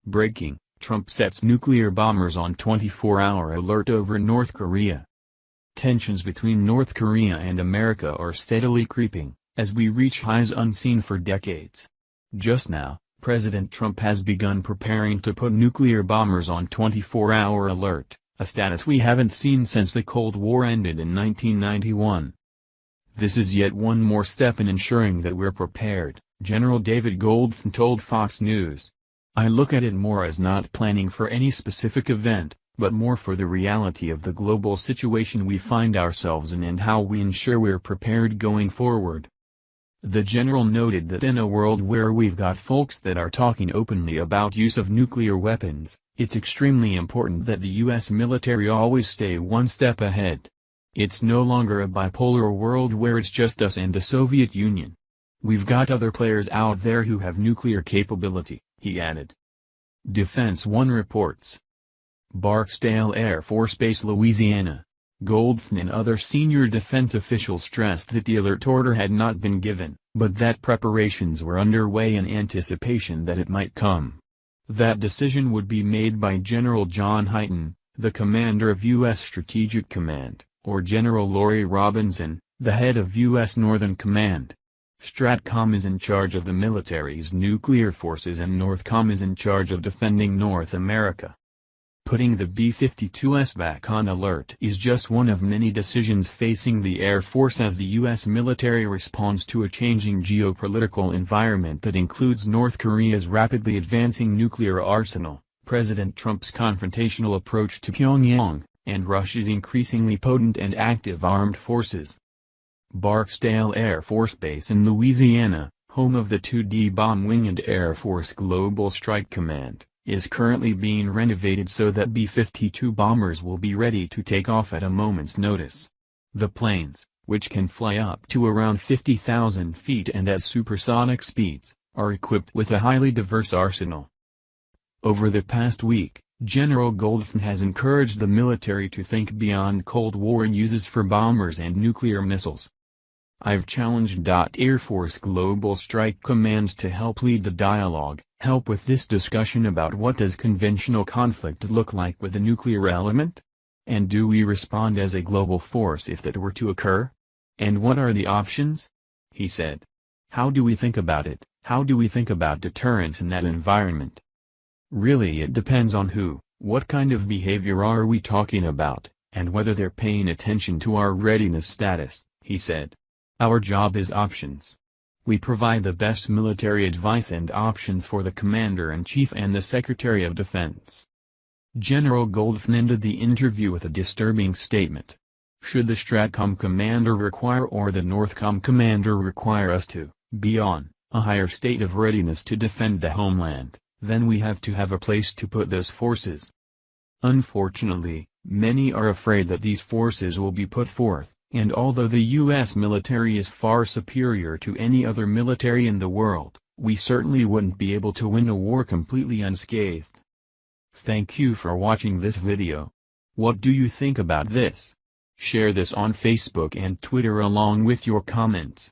Breaking: Trump sets nuclear bombers on 24-hour alert over North Korea. Tensions between North Korea and America are steadily creeping, as we reach highs unseen for decades. Just now, President Trump has begun preparing to put nuclear bombers on 24-hour alert, a status we haven't seen since the Cold War ended in 1991. This is yet one more step in ensuring that we're prepared, General David Goldfein told Fox News. I look at it more as not planning for any specific event, but more for the reality of the global situation we find ourselves in and how we ensure we're prepared going forward. The general noted that in a world where we've got folks that are talking openly about use of nuclear weapons, it's extremely important that the U.S. military always stay one step ahead. It's no longer a bipolar world where it's just us and the Soviet Union. We've got other players out there who have nuclear capability, he added. Defense One reports. Barksdale Air Force Base, Louisiana. Goldfein and other senior defense officials stressed that the alert order had not been given, but that preparations were underway in anticipation that it might come. That decision would be made by General John Hyten, the commander of U.S. Strategic Command, or General Laurie Robinson, the head of U.S. Northern Command. STRATCOM is in charge of the military's nuclear forces and NORTHCOM is in charge of defending North America. Putting the B-52s back on alert is just one of many decisions facing the Air Force as the U.S. military responds to a changing geopolitical environment that includes North Korea's rapidly advancing nuclear arsenal, President Trump's confrontational approach to Pyongyang, and Russia's increasingly potent and active armed forces. Barksdale Air Force Base in Louisiana, home of the 2D Bomb Wing and Air Force Global Strike Command, is currently being renovated so that B-52 bombers will be ready to take off at a moment's notice. The planes, which can fly up to around 50,000 feet and at supersonic speeds, are equipped with a highly diverse arsenal. Over the past week, General Goldfein has encouraged the military to think beyond Cold War uses for bombers and nuclear missiles. I've challenged Air Force Global Strike Command to help lead the dialogue, help with this discussion about what does conventional conflict look like with a nuclear element? And do we respond as a global force if that were to occur? And what are the options? He said. How do we think about it? How do we think about deterrence in that environment? Really, it depends on who, what kind of behavior are we talking about, and whether they're paying attention to our readiness status, he said. Our job is options. We provide the best military advice and options for the Commander-in-Chief and the Secretary of Defense. General Goldfein ended the interview with a disturbing statement. Should the STRATCOM commander require or the NORTHCOM commander require us to be on a higher state of readiness to defend the homeland, then we have to have a place to put those forces. Unfortunately, many are afraid that these forces will be put forth. And although the U.S. military is far superior to any other military in the world, we certainly wouldn't be able to win a war completely unscathed. Thank you for watching this video. What do you think about this? Share this on Facebook and Twitter along with your comments.